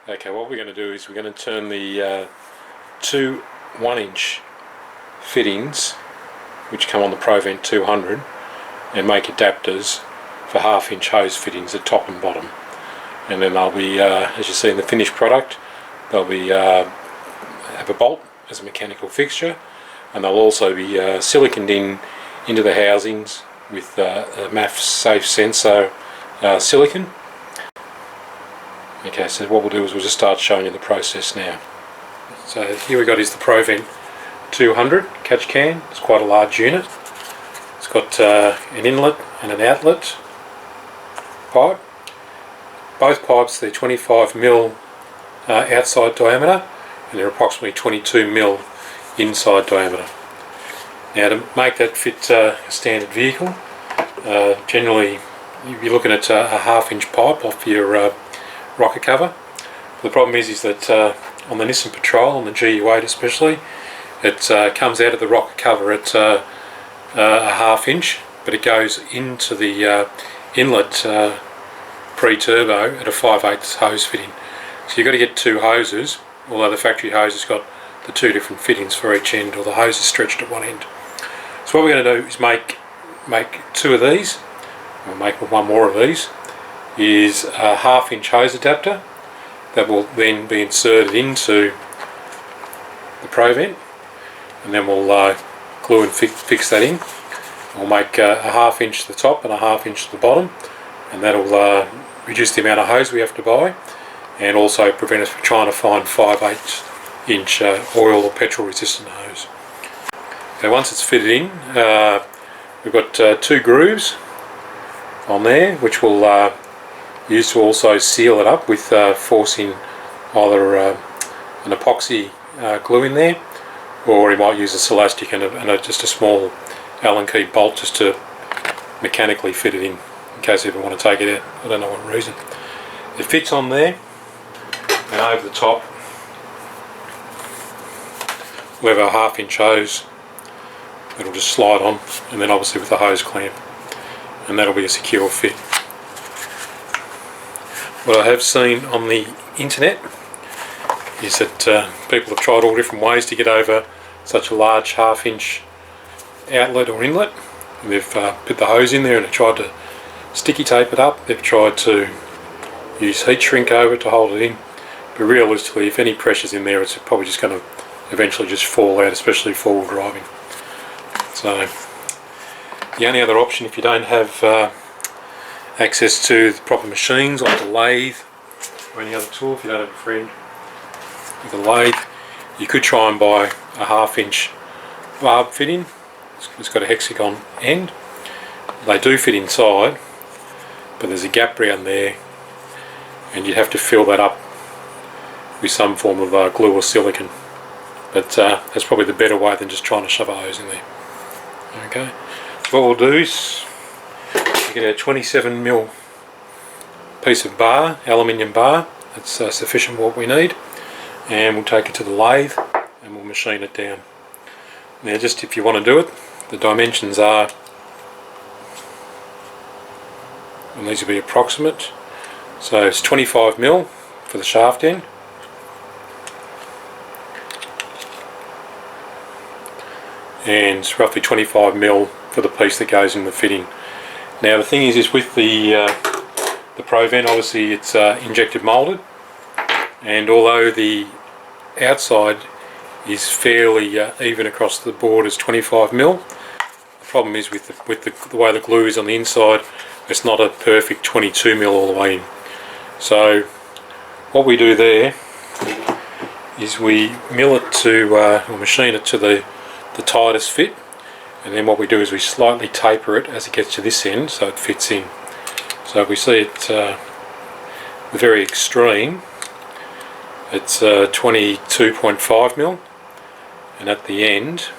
Okay, what we're going to do is we're going to turn the two 1-inch fittings which come on the Provent 200 and make adapters for 1/2-inch hose fittings at top and bottom. And then they'll be, as you see in the finished product, they'll be have a bolt as a mechanical fixture, and they'll also be siliconed into the housings with a MAF safe sensor silicon. Okay, so what we'll do is we'll just start showing you the process now. So here we got is the Provent 200 catch can. It's quite a large unit. It's got an inlet and an outlet pipe. Both pipes, they're 25mm outside diameter, and they're approximately 22mm inside diameter. Now, to make that fit a standard vehicle, generally you'll be looking at a 1/2-inch pipe off your rocker cover. The problem is that on the Nissan Patrol, on the GU8 especially, it comes out of the rocker cover at a 1/2 inch, but it goes into the inlet pre-turbo at a 5/8 hose fitting. So you've got to get two hoses, although the factory hose has got the two different fittings for each end, or the hose is stretched at one end. So what we're going to do is make two of these, we'll make one more of these, is a 1/2-inch hose adapter that will then be inserted into the Provent, and then we'll glue and fix that in. We'll make a 1/2 inch to the top and a 1/2 inch to the bottom, and that'll reduce the amount of hose we have to buy, and also prevent us from trying to find 5/8 inch oil or petrol resistant hose. So once it's fitted in, we've got two grooves on there which we'll use to also seal it up with forcing either an epoxy glue in there, or you might use a Celastic and just a small Allen key bolt just to mechanically fit it in case you ever want to take it out. I don't know what reason. It fits on there, and over the top we'll have a 1/2-inch hose that'll just slide on, and then obviously with the hose clamp, and that'll be a secure fit. What I have seen on the internet is that people have tried all different ways to get over such a large 1/2-inch outlet or inlet. And they've put the hose in there and they've tried to sticky tape it up. They've tried to use heat shrink over it to hold it in, but realistically, if any pressure's in there, it's probably just going to eventually just fall out, especially forward driving. So the only other option, if you don't have access to the proper machines like the lathe or any other tool, if you don't have a friend with a lathe, you could try and buy a 1/2-inch barb fitting. It's got a hexagon end. They do fit inside, but there's a gap around there, and you'd have to fill that up with some form of glue or silicone. But that's probably the better way than just trying to shove a hose in there. Okay, so what we'll do is get a 27mm piece of bar, aluminium bar. That's sufficient what we need, and we'll take it to the lathe and we'll machine it down. Now, just if you want to do it, the dimensions are, and these will be approximate, so it's 25mm for the shaft end, and it's roughly 25mm for the piece that goes in the fitting. Now the thing is with the Provent, obviously it's injected moulded, and although the outside is fairly even across the board as 25mm, the problem is with the way the glue is on the inside, it's not a perfect 22mm all the way in. So what we do there is we mill it to, or machine it to the tightest fit. And then what we do is we slightly taper it as it gets to this end so it fits in. So if we see it the very extreme, it's 22.5mm, and at the end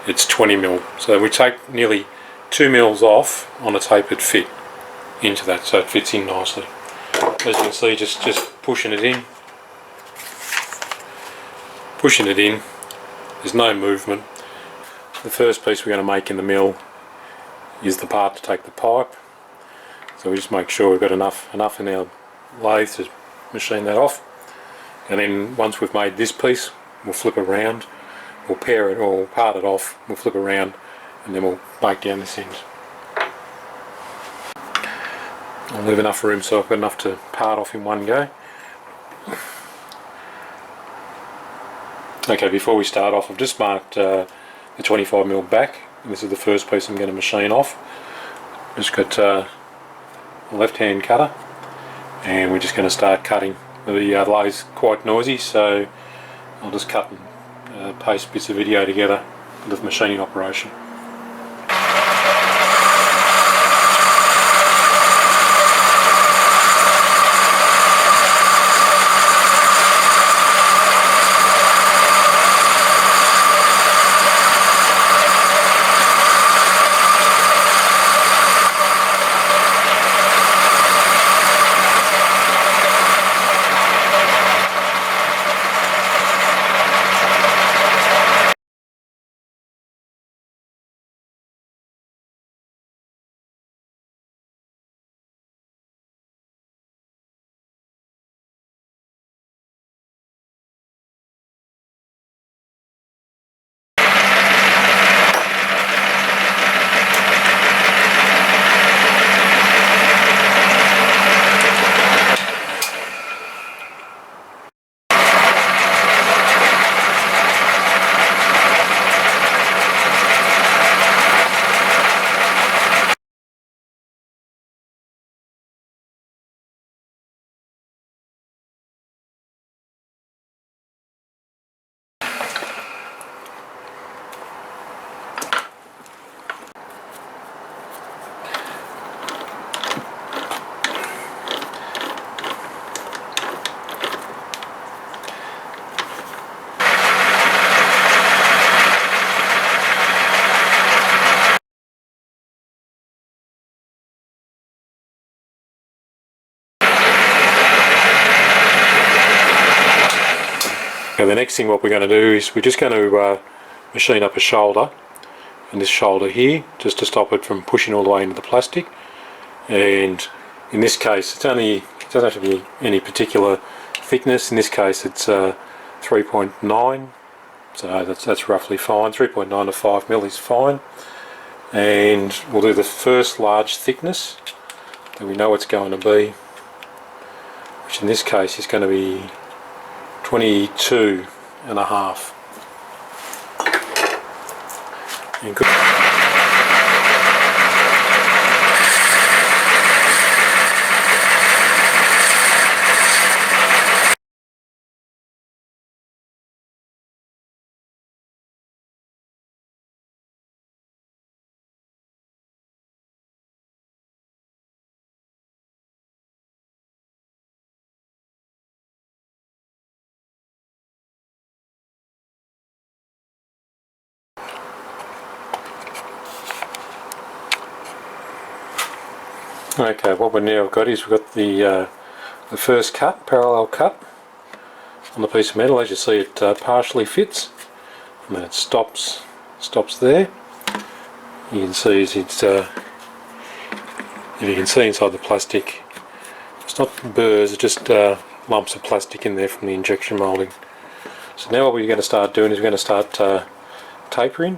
it's 20mm. So we take nearly 2mm off on a tapered fit into that, so it fits in nicely. As you can see, just pushing it in, there's no movement. The first piece we're going to make in the mill is the part to take the pipe. So we just make sure we've got enough in our lathe to machine that off, and then once we've made this piece, we'll flip around, we'll pair it or part it off, we'll flip around, and then we'll bake down this end. I'll leave enough room so I've got enough to part off in one go. Okay, before we start off, I've just marked the 25mm back, and this is the first piece I'm going to machine off. Just got a left hand cutter, and we're just going to start cutting. The lathe's quite noisy, so I'll just cut and paste bits of video together for the machining operation. Now the next thing what we're going to do is we're just going to machine up a shoulder, and this shoulder here, just to stop it from pushing all the way into the plastic. And in this case it doesn't have to be any particular thickness. In this case it's 3.9, so that's roughly fine. 3.9 to 5mm is fine. And we'll do the first large thickness that we know it's going to be, which in this case is going to be 22 and a half. And good. Okay, what we've now got is we've got the first cut, parallel cut on the piece of metal. As you see, it partially fits, and then it stops there. You can see it's if you can see inside the plastic, it's not burrs, it's just lumps of plastic in there from the injection moulding. So now what we're going to start doing is we're going to start tapering,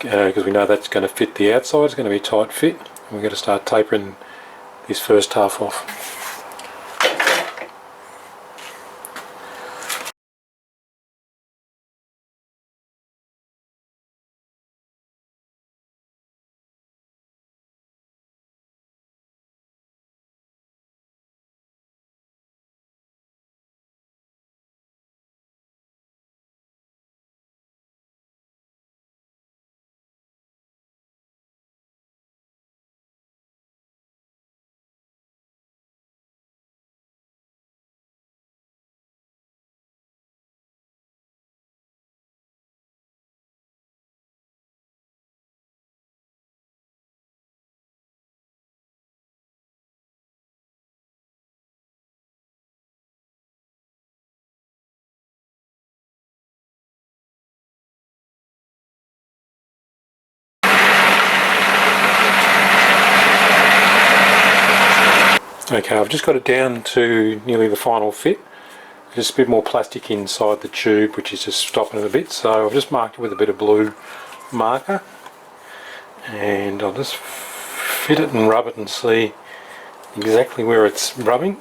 because we know that's going to fit the outside, it's going to be a tight fit. We're going to start tapering this first half off. Okay, I've just got it down to nearly the final fit. Just a bit more plastic inside the tube, which is just stopping it a bit, so I've just marked it with a bit of blue marker, and I'll just fit it and rub it and see exactly where it's rubbing.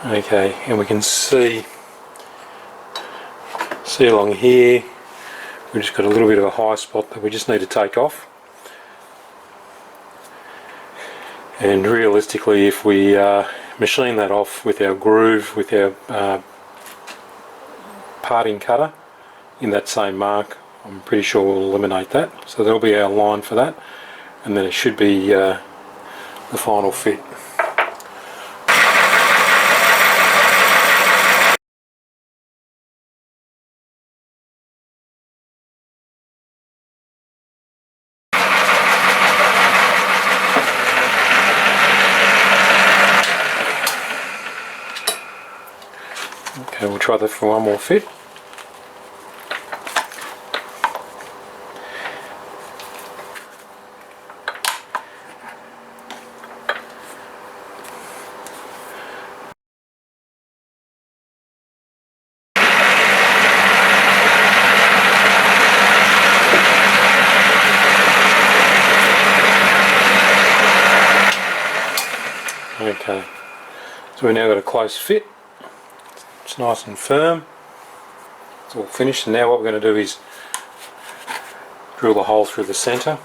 Okay, and we can see along here we've just got a little bit of a high spot that we just need to take off. And realistically, if we machine that off with our groove, with our parting cutter in that same mark, I'm pretty sure we'll eliminate that. So there'll be our line for that, and then it should be the final fit. Okay, we'll try that for one more fit. Okay, so we've now got a close fit. It's nice and firm. It's all finished, and now what we're going to do is drill the hole through the centre.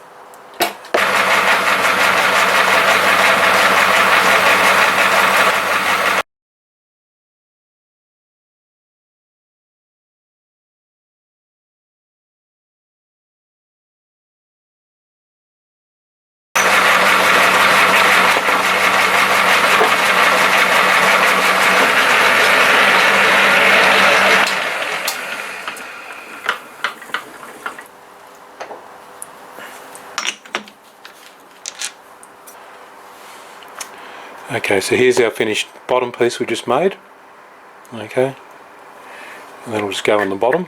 Okay, so here's our finished bottom piece we just made. Okay, and that'll just go on the bottom.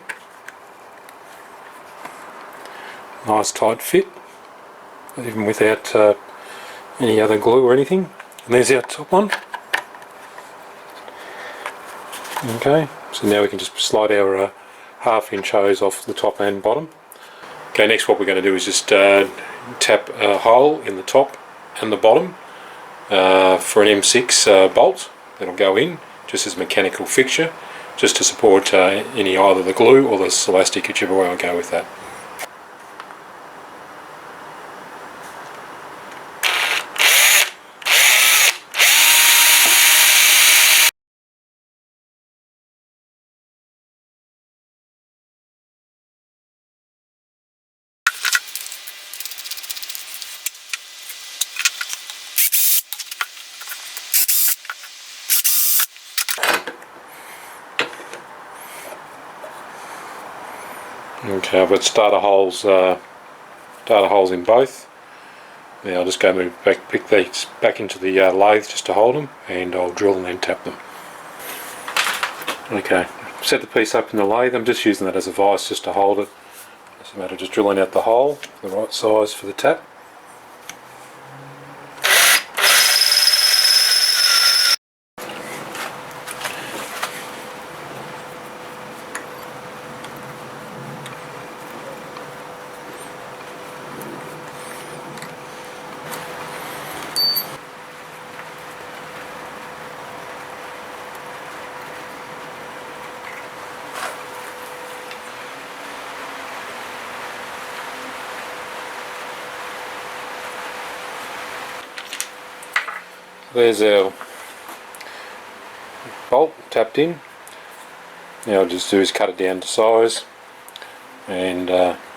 Nice tight fit, even without any other glue or anything. And there's our top one. Okay, so now we can just slide our half-inch hose off the top and bottom. Okay, next what we're going to do is just tap a hole in the top and the bottom for an M6 bolt that'll go in just as a mechanical fixture, just to support any either the glue or the elastic, whichever way I'll go with that. Okay, I've got starter holes in both. Now I'll just go pick these back into the lathe just to hold them, and I'll drill and then tap them. Okay, set the piece up in the lathe. I'm just using that as a vise just to hold it. It's a matter of just drilling out the hole, the right size for the tap. There's our bolt tapped in. Now I'll just do is cut it down to size and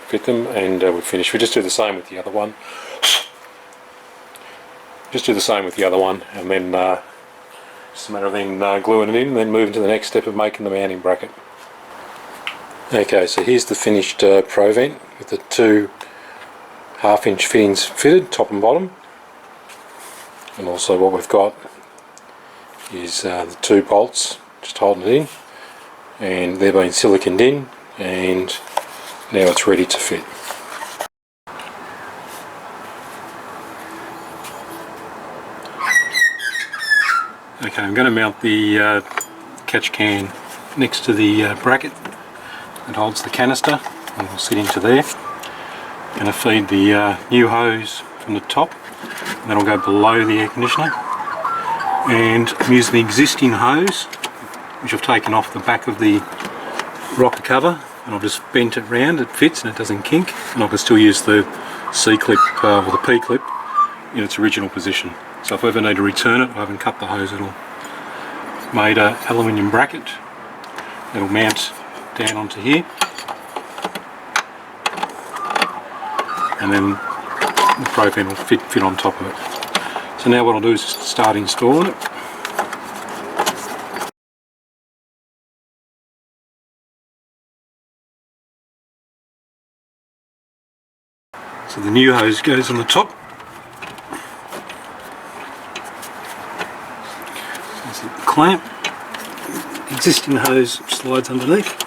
fit them, and we're finished. We just do the same with the other one. Just do the same with the other one, and then just a matter of then gluing it in, and then moving to the next step of making the mounting bracket. Okay, so here's the finished Provent with the two half-inch fittings fitted, top and bottom. And also what we've got is the two bolts just holding it in, and they're being siliconed in, and now it's ready to fit. Okay, I'm going to mount the catch can next to the bracket that holds the canister, and it'll sit into there. I'm going to feed the new hose from the top, and that'll go below the air conditioner. And I'm using the existing hose, which I've taken off the back of the rocker cover, and I've just bent it round, it fits and it doesn't kink, and I can still use the C-clip or the P-clip in its original position. So if I ever need to return it, I haven't cut the hose at all. Made an aluminium bracket that'll mount down onto here, and then the Provent will fit on top of it. So now what I'll do is just start installing it. So the new hose goes on the top. There's the clamp. The existing hose slides underneath.